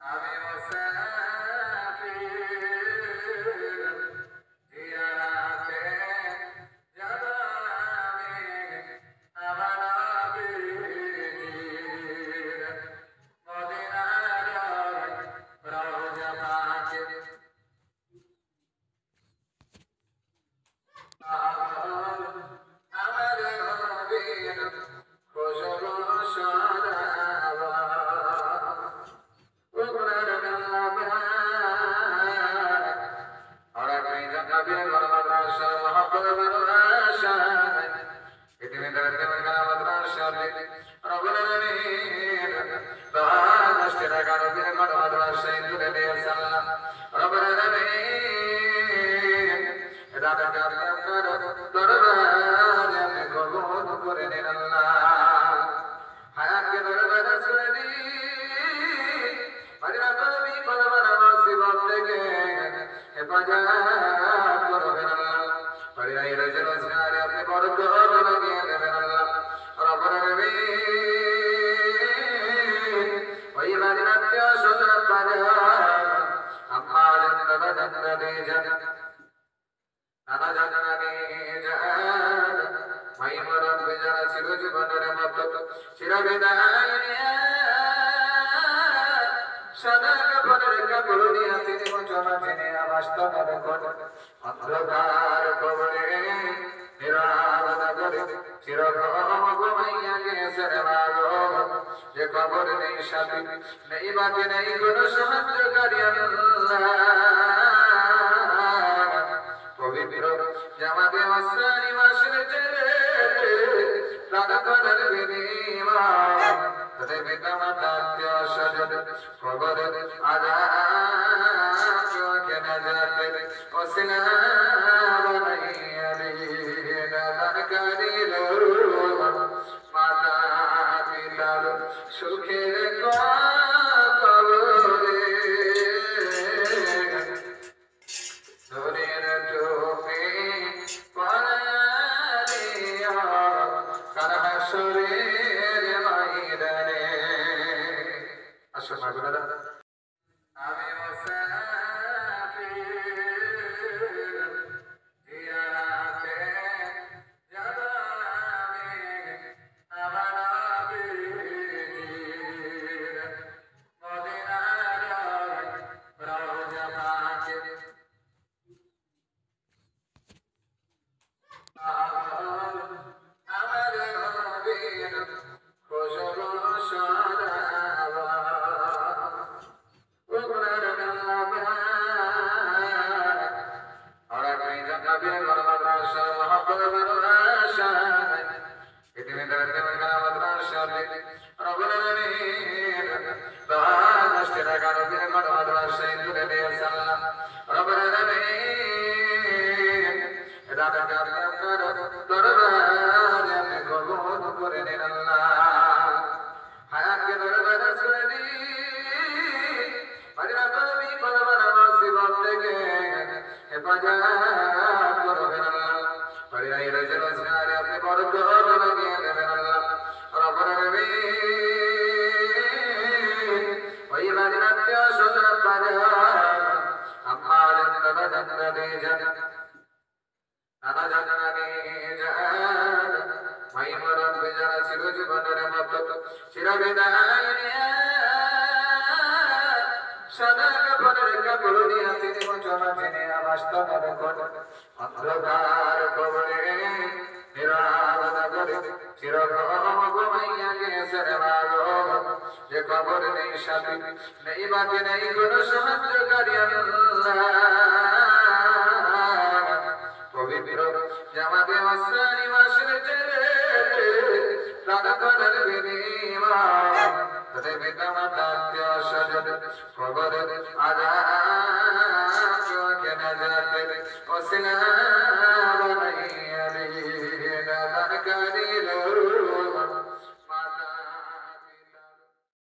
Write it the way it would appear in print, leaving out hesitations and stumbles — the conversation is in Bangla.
আমি মুসাফির জিয়ারাতে যাব আমি আমার নবীর মদিনার রওজা পাকে আমার নবীর খুশবু সদাবা করে নিন আল্লাহ হায়াতকে দরবারে ছেড়ে দিন মদিনা নবী বলবার মুসিবত থেকে হেফাজত করবেন আল্লাহ পরিরাই রজে রোজগারে আপনি বরকত লাগিয়ে দেবেন আল্লাহ রব্বুল আলামিন ওই মদিনাতে সুন্দর বাজার আম্মা জান্নাত জান্নাতে জান্নাত নানা জান্নাতে জান্নাত মাইমরন বেজারা ছিল জীবনের মতো চিরবিদায় সদা কাপড়ের কাপড় নিয়ে তিনি মোচনা জেনে আবাস্তনের কোন অন্ধকার কবরে নিরাপদ করে চিরঘম ঘুমাইয়া গেছে রে মাগো যে কবর নেই সাথী নেই বাকি নেই কোনো সাহায্যকারী আল্লাহ পবিত্র জামাতে মাসরি মাসের চেয়ে দাদা কদর বিনিময় তবে পিতামাতা আত্মীয় স্বজন কবরে আযাব কেনা যাতে ওসিলা বানাইয়া দিন দানকারীর মাতা পিতার সুখের কবরে নূরের চোখে পড়াইয়া কারহাসরের ময়দানে আসো মাগুরা আমি মুসাফির জিয়ারাতে যাব আমি আমার নবীর মদিনার রওজা পাকে আমার নবীর খুশবু সদাবা উগরার গাবা ওরা কই জানাবে মাদ্রাসা মহব্বত মাদ্রাসা ইতিমে দরতে মাদ্রাসা রব্বুল আলামিন বাহাদুর টাকা নবীর মাদ্রাসা তুলে দিয়ে সাল্লাম রব্বুল আলামিন দাদা কাছে আপনার দরবারে আপনি কবুল করে নিন আল্লাহ হায়াতকে দরবারে ছেড়ে দিন মদিনা নবী বলবার মুসিবত থেকে হেফাজত করবেন আল্লাহ পরিরাই রজে রোজগারে আপনি বরকত লাগিয়ে দেবেন আল্লাহ রব্বুল আলামিন ওই মদিনাতে সুন্দর বাজার আম্মা জান্নাত জান্নাতে জান্নাত নানা জান্নাতে জান্নাত মাইমরন বেজারা ছিল জীবনের মতো চিরবিদায় সদা কাপড়ের কাপড় নিয়ে তিনি মোচনা জেনে আবাস্তনের কোন অন্ধকার কবরে নিরাপদ করে চিরঘম ঘুমাইয়া গেছে রে মাগো যে কবর নেই সাথী নেই বাকি নেই কোনো সাহায্যকারী আল্লাহ পবিত্র জামাতে মাসরি মাসের চেয়ে দাদা কদর বিনিময় তবে পিতামাতা আত্মীয় স্বজন কবরে আযাব কেনা যাতে ওসিলা